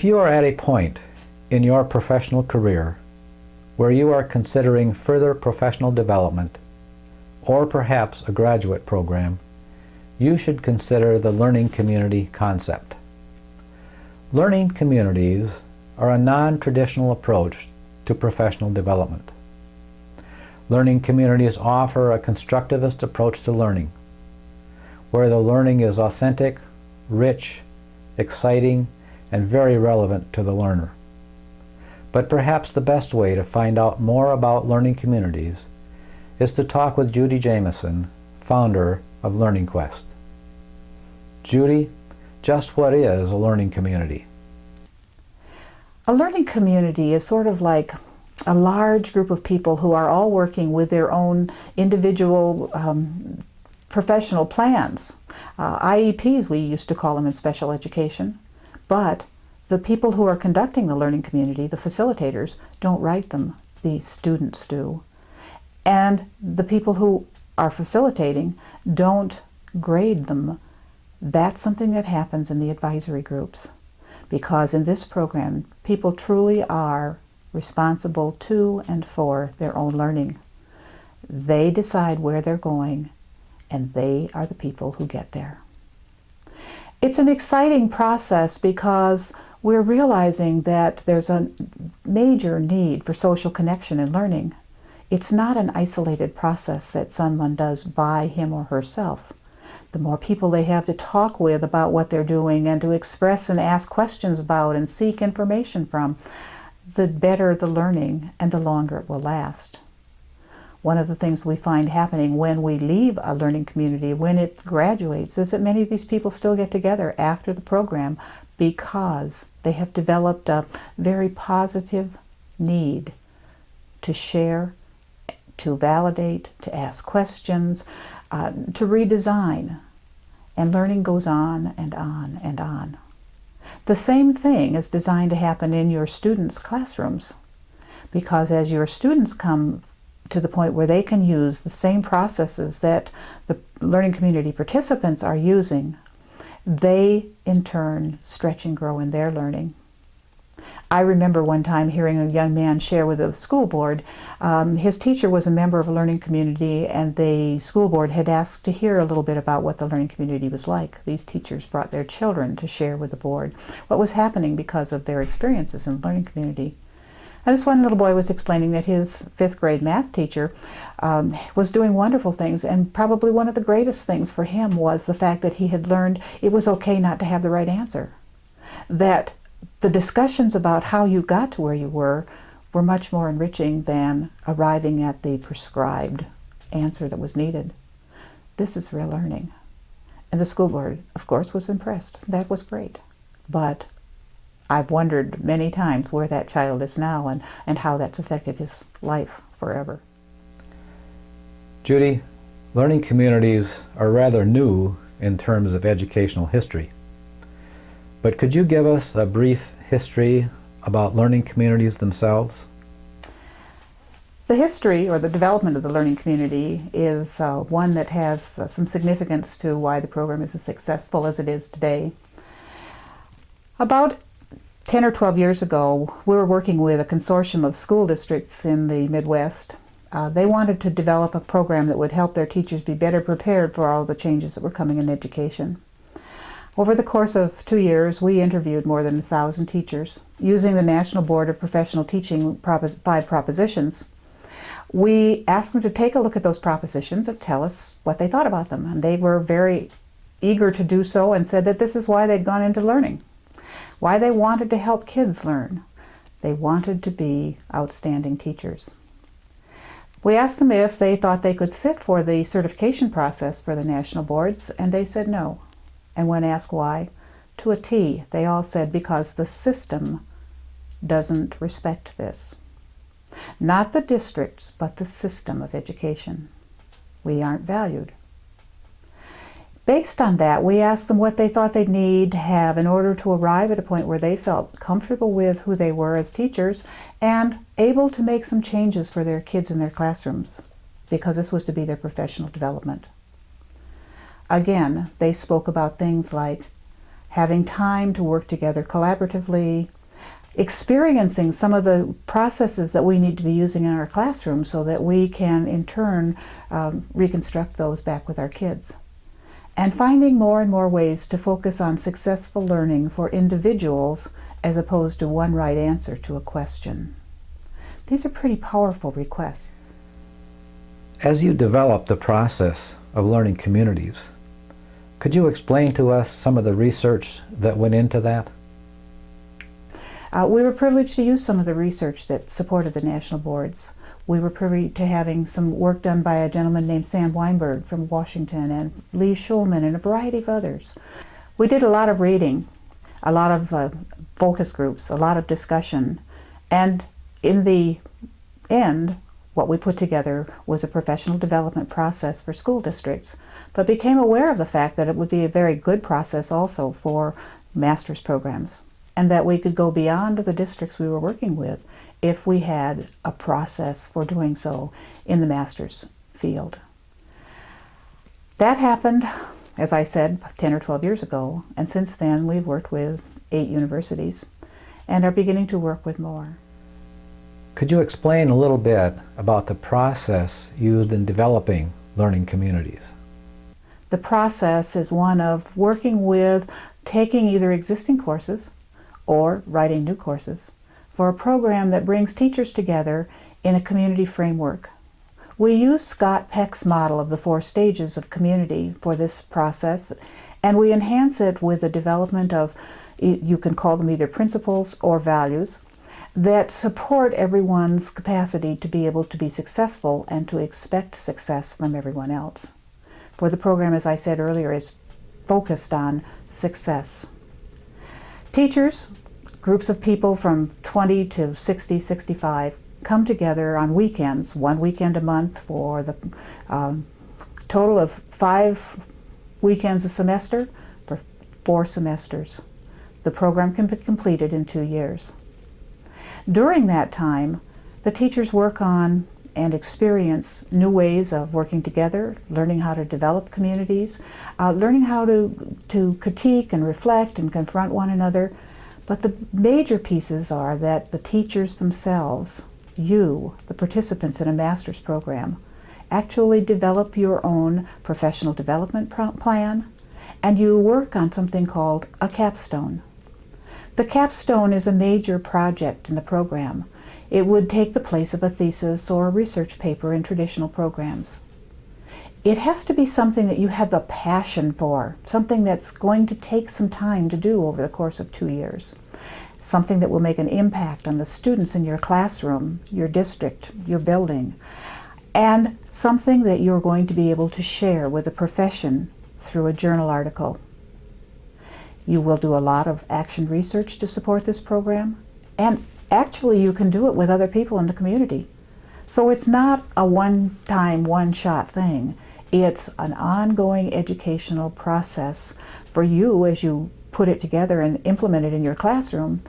you are at a point in your professional career where you are considering further professional development, or perhaps a graduate program, you should consider the learning community concept. Learning communities are a non-traditional approach to professional development. Learning communities offer a constructivist approach to learning, where the learning is authentic, rich, exciting, and very relevant to the learner. But perhaps the best way to find out more about learning communities is to talk with Judy Jamieson, founder of Learning Quest. Judy, just what is a learning community? A learning community is sort of like a large group of people who are all working with their own individual professional plans. IEPs, we used to call them in special education, but the people who are conducting the learning community, the facilitators, don't write them, the students do. And the people who are facilitating don't grade them. That's something that happens in the advisory groups, because in this program, people truly are responsible to and for their own learning. They decide where they're going, and they are the people who get there. It's an exciting process because we're realizing that there's a major need for social connection in learning. It's not an isolated process that someone does by him or herself. The more people they have to talk with about what they're doing and to express and ask questions about and seek information from, the better the learning and the longer it will last. One of the things we find happening when we leave a learning community, when it graduates, is that many of these people still get together after the program because they have developed a very positive need to share, to validate, to ask questions, to redesign. And learning goes on and on and on. The same thing is designed to happen in your students' classrooms, because as your students come to the point where they can use the same processes that the learning community participants are using, they in turn stretch and grow in their learning. I remember one time hearing a young man share with the school board. His teacher was a member of a learning community, and the school board had asked to hear a little bit about what the learning community was like. These teachers brought their children to share with the board what was happening because of their experiences in the learning community. And this one little boy was explaining that his 5th grade math teacher was doing wonderful things, and probably one of the greatest things for him was the fact that he had learned it was okay not to have the right answer. That the discussions about how you got to where you were much more enriching than arriving at the prescribed answer that was needed. This is real learning. And the school board, of course, was impressed. That was great. But I've wondered many times where that child is now and how that's affected his life forever. Judy, learning communities are rather new in terms of educational history. But could you give us a brief history about learning communities themselves? The history or the development of the learning community is one that has some significance to why the program is as successful as it is today. About 10 or 12 years ago, we were working with a consortium of school districts in the Midwest. They wanted to develop a program that would help their teachers be better prepared for all the changes that were coming in education. Over the course of 2 years, we interviewed more than 1,000 teachers using the National Board of Professional Teaching 5 propositions. We asked them to take a look at those propositions and tell us what they thought about them. And they were very eager to do so and said that this is why they'd gone into learning, why they wanted to help kids learn. They wanted to be outstanding teachers. We asked them if they thought they could sit for the certification process for the national boards, and they said no. And when asked why, to a T, they all said because the system doesn't respect this. Not the districts, but the system of education. We aren't valued. Based on that, we asked them what they thought they'd need to have in order to arrive at a point where they felt comfortable with who they were as teachers and able to make some changes for their kids in their classrooms, because this was to be their professional development. Again, they spoke about things like having time to work together collaboratively, experiencing some of the processes that we need to be using in our classroom so that we can in turn reconstruct those back with our kids. And finding more and more ways to focus on successful learning for individuals as opposed to one right answer to a question. These are pretty powerful requests. As you develop the process of learning communities, could you explain to us some of the research that went into that? We were privileged to use some of the research that supported the national boards. We were privy to having some work done by a gentleman named Sam Weinberg from Washington and Lee Schulman and a variety of others. We did a lot of reading, a lot of focus groups, a lot of discussion, and in the end, what we put together was a professional development process for school districts, but became aware of the fact that it would be a very good process also for master's programs, and that we could go beyond the districts we were working with if we had a process for doing so in the master's field. That happened, as I said, 10 or 12 years ago, and since then we've worked with 8 universities and are beginning to work with more. Could you explain a little bit about the process used in developing learning communities? The process is one of working with taking either existing courses or writing new courses for a program that brings teachers together in a community framework. We use Scott Peck's model of the 4 stages of community for this process, and we enhance it with the development of, you can call them either principles or values, that support everyone's capacity to be able to be successful and to expect success from everyone else. For the program, as I said earlier, is focused on success. Teachers, groups of people from 20 to 60, 65, come together on weekends, 1 weekend a month for the total of 5 weekends a semester for 4 semesters. The program can be completed in 2 years. During that time, the teachers work on and experience new ways of working together, learning how to develop communities, learning how to critique and reflect and confront one another. But the major pieces are that the teachers themselves, you, the participants in a master's program, actually develop your own professional development plan, and you work on something called a capstone. The capstone is a major project in the program. It would take the place of a thesis or a research paper in traditional programs. It has to be something that you have a passion for, something that's going to take some time to do over the course of 2 years, something that will make an impact on the students in your classroom, your district, your building, and something that you're going to be able to share with the profession through a journal article. You will do a lot of action research to support this program, and actually you can do it with other people in the community. So it's not a one-time, one-shot thing. It's an ongoing educational process for you as you put it together and implement it in your classroom,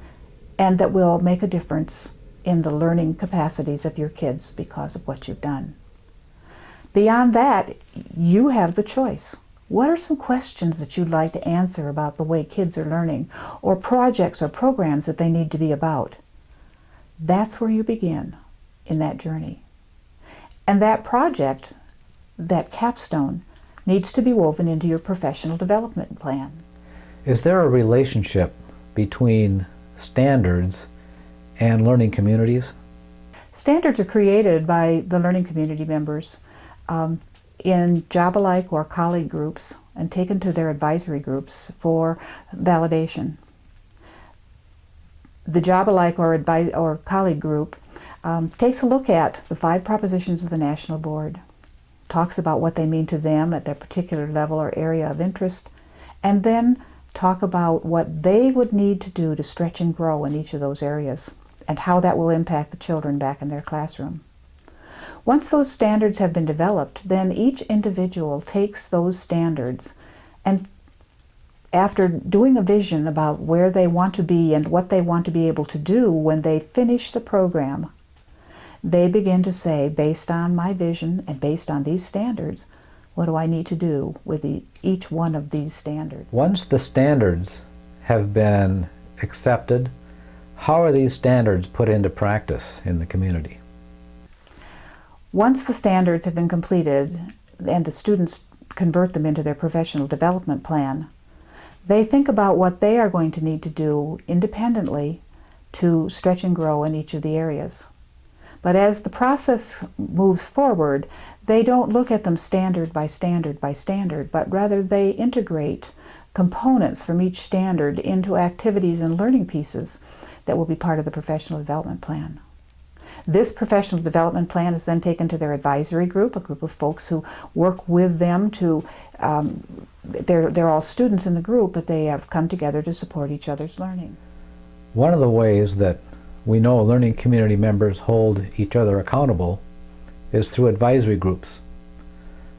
and that will make a difference in the learning capacities of your kids because of what you've done. Beyond that, you have the choice. What are some questions that you'd like to answer about the way kids are learning, or projects or programs that they need to be about? That's where you begin in that journey. And that project, that capstone, needs to be woven into your professional development plan. Is there a relationship between standards and learning communities? Standards are created by the learning community members in job-alike or colleague groups and taken to their advisory groups for validation. The job-alike or colleague group takes a look at the 5 propositions of the National Board, talks about what they mean to them at their particular level or area of interest, and then talk about what they would need to do to stretch and grow in each of those areas and how that will impact the children back in their classroom. Once those standards have been developed, then each individual takes those standards and after doing a vision about where they want to be and what they want to be able to do when they finish the program, they begin to say, based on my vision and based on these standards, what do I need to do with each one of these standards? Once the standards have been accepted, How are these standards put into practice in the community? Once the standards have been completed and the students convert them into their professional development plan, they think about what they are going to need to do independently to stretch and grow in each of the areas. But as the process moves forward, they don't look at them standard by standard by standard, but rather they integrate components from each standard into activities and learning pieces that will be part of the professional development plan. This professional development plan is then taken to their advisory group, a group of folks who work with them to, they're all students in the group, but they have come together to support each other's learning. One of the ways that we know learning community members hold each other accountable is through advisory groups.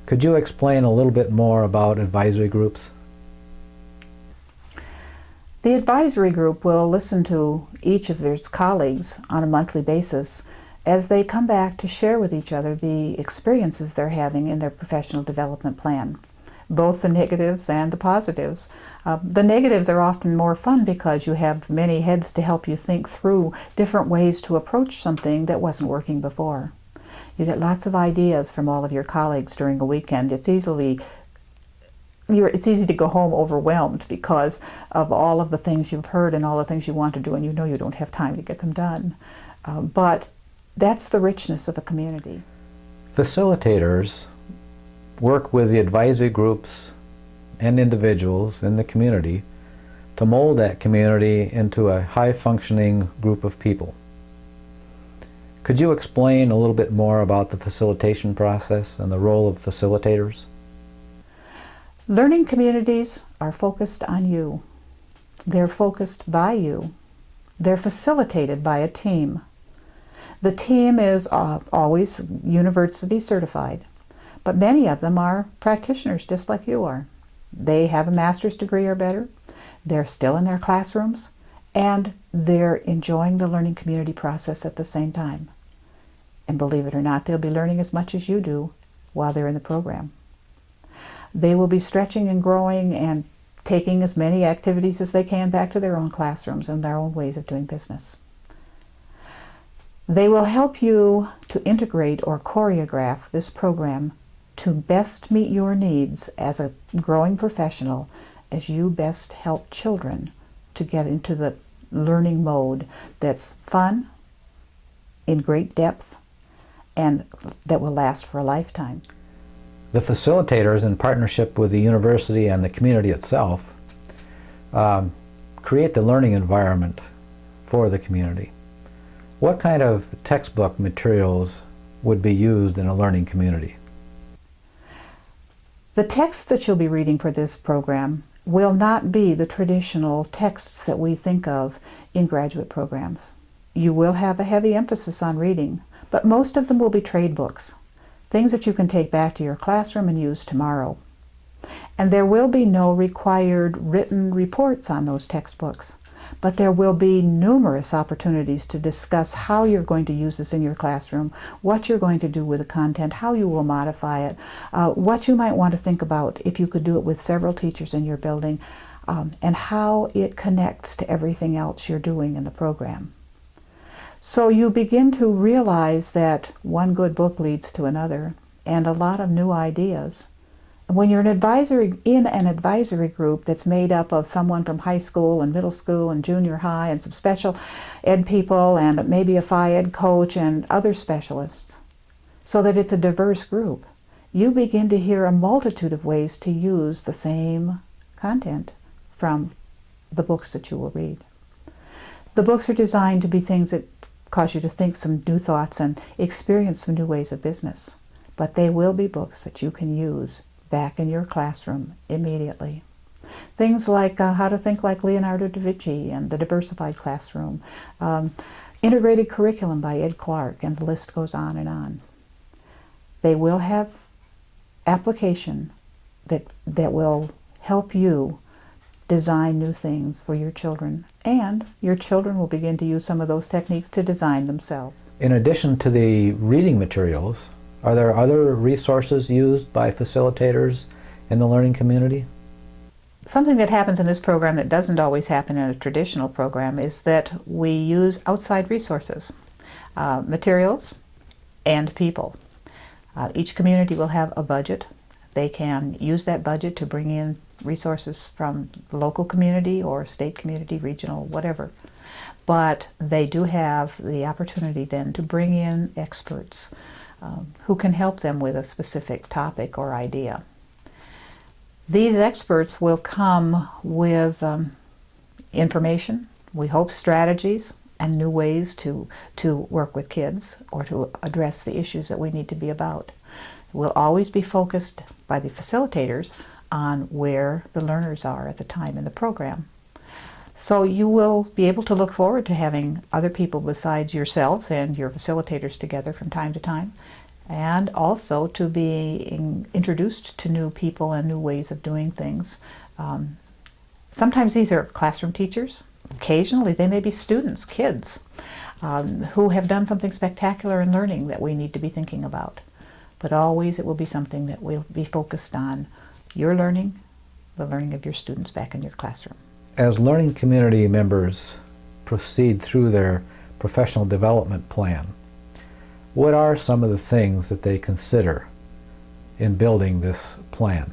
Could you explain a little bit more about advisory groups? The advisory group will listen to each of their colleagues on a monthly basis as they come back to share with each other the experiences they're having in their professional development plan, both the negatives and the positives. The negatives are often more fun because you have many heads to help you think through different ways to approach something that wasn't working before. You get lots of ideas from all of your colleagues during a weekend. It's easy to go home overwhelmed because of all of the things you've heard and all the things you want to do, and you know you don't have time to get them done. But that's the richness of a community. Facilitators work with the advisory groups and individuals in the community to mold that community into a high-functioning group of people. Could you explain a little bit more about the facilitation process and the role of facilitators? Learning communities are focused on you. They're focused by you. They're facilitated by a team. The team is always university certified, but many of them are practitioners just like you are. They have a master's degree or better. They're still in their classrooms, and they're enjoying the learning community process at the same time. And believe it or not, they'll be learning as much as you do while they're in the program. They will be stretching and growing and taking as many activities as they can back to their own classrooms and their own ways of doing business. They will help you to integrate or choreograph this program to best meet your needs as a growing professional, as you best help children to get into the learning mode that's fun, in great depth, and that will last for a lifetime. The facilitators, in partnership with the university and the community itself, create the learning environment for the community. What kind of textbook materials would be used in a learning community? The texts that you'll be reading for this program will not be the traditional texts that we think of in graduate programs. You will have a heavy emphasis on reading, but most of them will be trade books, things that you can take back to your classroom and use tomorrow. And there will be no required written reports on those textbooks, but there will be numerous opportunities to discuss how you're going to use this in your classroom, what you're going to do with the content, how you will modify it, what you might want to think about if you could do it with several teachers in your building, and how it connects to everything else you're doing in the program. So you begin to realize that one good book leads to another, and a lot of new ideas. When you're in an advisory group that's made up of someone from high school and middle school and junior high and some special ed people and maybe a phy ed coach and other specialists, so that it's a diverse group, you begin to hear a multitude of ways to use the same content from the books that you will read. The books are designed to be things that cause you to think some new thoughts and experience some new ways of business. But they will be books that you can use back in your classroom immediately. Things like How to Think Like Leonardo da Vinci and The Diversified Classroom, Integrated Curriculum by Ed Clark, and the list goes on and on. They will have application that will help you design new things for your children, and your children will begin to use some of those techniques to design themselves. In addition to the reading materials, are there other resources used by facilitators in the learning community? Something that happens in this program that doesn't always happen in a traditional program is that we use outside resources, materials and people. Each community will have a budget. They can use that budget to bring in resources from the local community or state community, regional, whatever. But they do have the opportunity then to bring in experts who can help them with a specific topic or idea. These experts will come with information, we hope strategies, and new ways to work with kids or to address the issues that we need to be about. We'll always be focused by the facilitators on where the learners are at the time in the program. So you will be able to look forward to having other people besides yourselves and your facilitators together from time to time, and also to being introduced to new people and new ways of doing things. Sometimes these are classroom teachers. Occasionally they may be students, kids, who have done something spectacular in learning that we need to be thinking about. But always it will be something that will be focused on your learning, the learning of your students back in your classroom. As learning community members proceed through their professional development plan, what are some of the things that they consider in building this plan?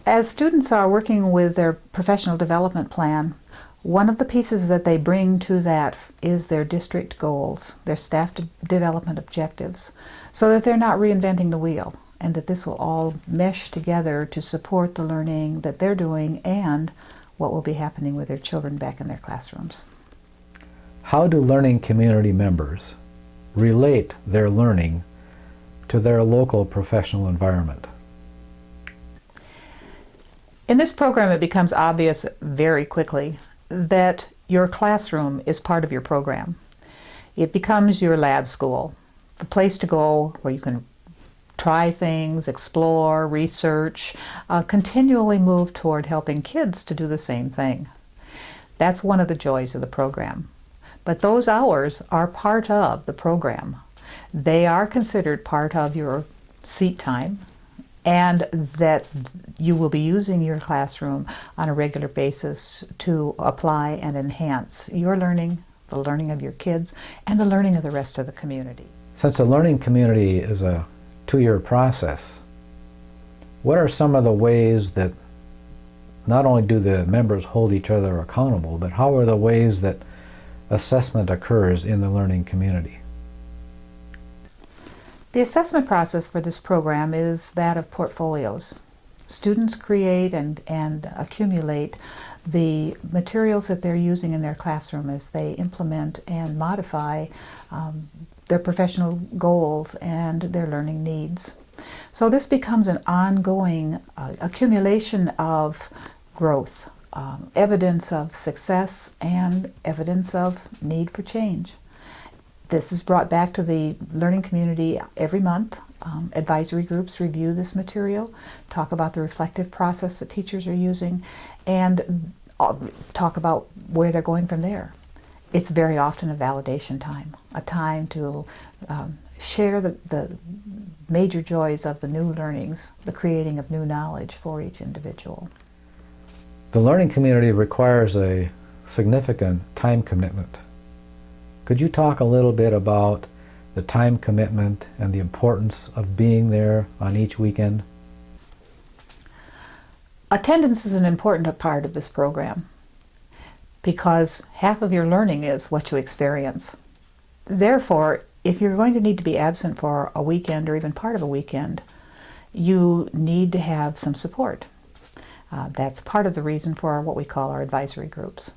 As students are working with their professional development plan, one of the pieces that they bring to that is their district goals, their staff development objectives, so that they're not reinventing the wheel, and that this will all mesh together to support the learning that they're doing and what will be happening with their children back in their classrooms. How do learning community members relate their learning to their local professional environment? In this program, it becomes obvious very quickly that your classroom is part of your program. It becomes your lab school, the place to go where you can try things, explore, research, continually move toward helping kids to do the same thing. That's one of the joys of the program. But those hours are part of the program. They are considered part of your seat time, and that you will be using your classroom on a regular basis to apply and enhance your learning, the learning of your kids, and the learning of the rest of the community. Since a learning community is a two-year process, what are some of the ways that not only do the members hold each other accountable, but how are the ways that assessment occurs in the learning community? The assessment process for this program is that of portfolios. Students create and accumulate the materials that they're using in their classroom as they implement and modify their professional goals and their learning needs. So this becomes an ongoing accumulation of growth, evidence of success and evidence of need for change. This is brought back to the learning community every month. Advisory groups review this material, talk about the reflective process that teachers are using, and talk about where they're going from there. It's very often a validation time, a time to share the major joys of the new learnings, the creating of new knowledge for each individual. The learning community requires a significant time commitment. Could you talk a little bit about the time commitment and the importance of being there on each weekend? Attendance is an important part of this program because half of your learning is what you experience. Therefore, if you're going to need to be absent for a weekend or even part of a weekend, you need to have some support. That's part of the reason for what we call our advisory groups.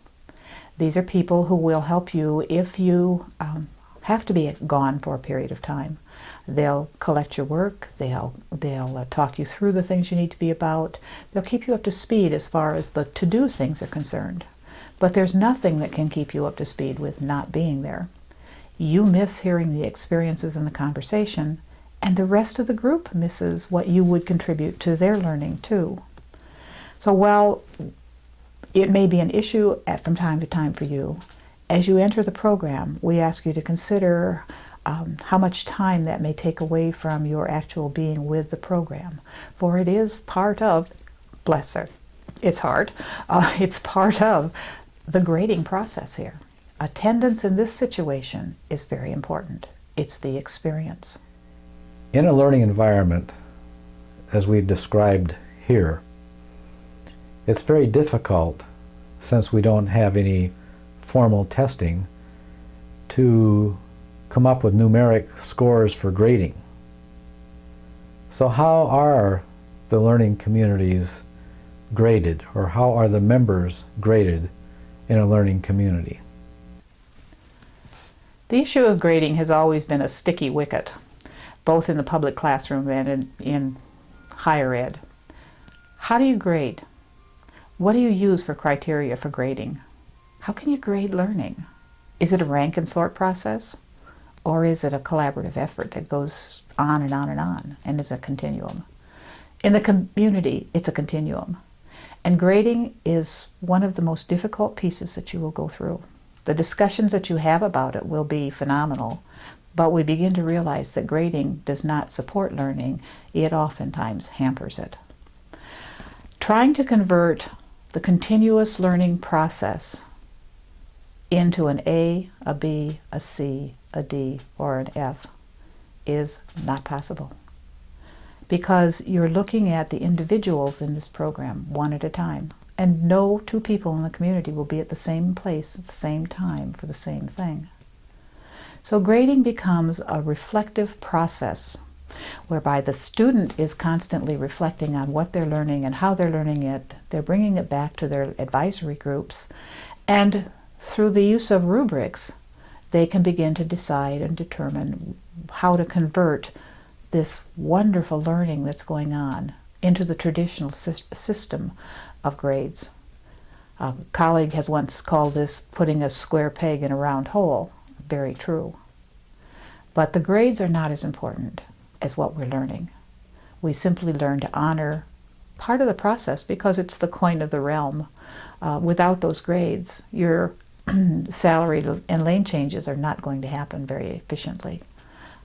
These are people who will help you if you have to be gone for a period of time. They'll collect your work, they'll talk you through the things you need to be about, they'll keep you up to speed as far as the to-do things are concerned. But there's nothing that can keep you up to speed with not being there. You miss hearing the experiences and the conversation, and the rest of the group misses what you would contribute to their learning too. So while it may be an issue from time to time for you, as you enter the program, we ask you to consider how much time that may take away from your actual being with the program. For it is part of bless her. It's hard. It's part of the grading process here. Attendance in this situation is very important. It's the experience. In a learning environment, as we've described here, it's very difficult, since we don't have any formal testing, to come up with numeric scores for grading. So how are the learning communities graded, or how are the members graded in a learning community? The issue of grading has always been a sticky wicket, both in the public classroom and in higher ed. How do you grade? What do you use for criteria for grading? How can you grade learning? Is it a rank and sort process? Or is it a collaborative effort that goes on and on and on and is a continuum? In the community, it's a continuum. And grading is one of the most difficult pieces that you will go through. The discussions that you have about it will be phenomenal, but we begin to realize that grading does not support learning. It oftentimes hampers it. Trying to convert the continuous learning process into an A, a B, a C, a D, or an F is not possible, because you're looking at the individuals in this program one at a time, and no two people in the community will be at the same place at the same time for the same thing. So grading becomes a reflective process whereby the student is constantly reflecting on what they're learning and how they're learning it. They're bringing it back to their advisory groups, and through the use of rubrics, they can begin to decide and determine how to convert this wonderful learning that's going on into the traditional system of grades. A colleague has once called this putting a square peg in a round hole. Very true. But the grades are not as important as what we're learning. We simply learn to honor part of the process because it's the coin of the realm. Without those grades, your salary and lane changes are not going to happen very efficiently.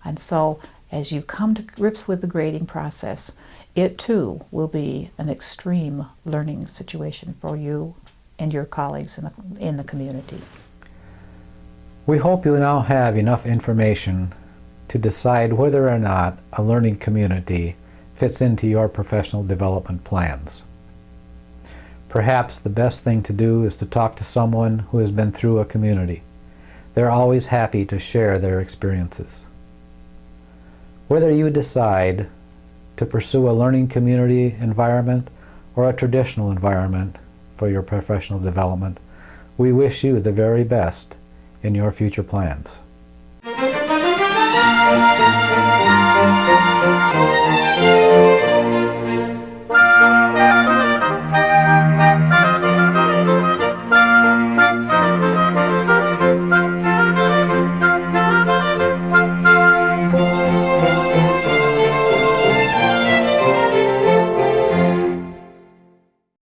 And so as you come to grips with the grading process, it too will be an extreme learning situation for you and your colleagues in the community. We hope you now have enough information to decide whether or not a learning community fits into your professional development plans. Perhaps the best thing to do is to talk to someone who has been through a community. They're always happy to share their experiences. Whether you decide to pursue a learning community environment or a traditional environment for your professional development, we wish you the very best in your future plans.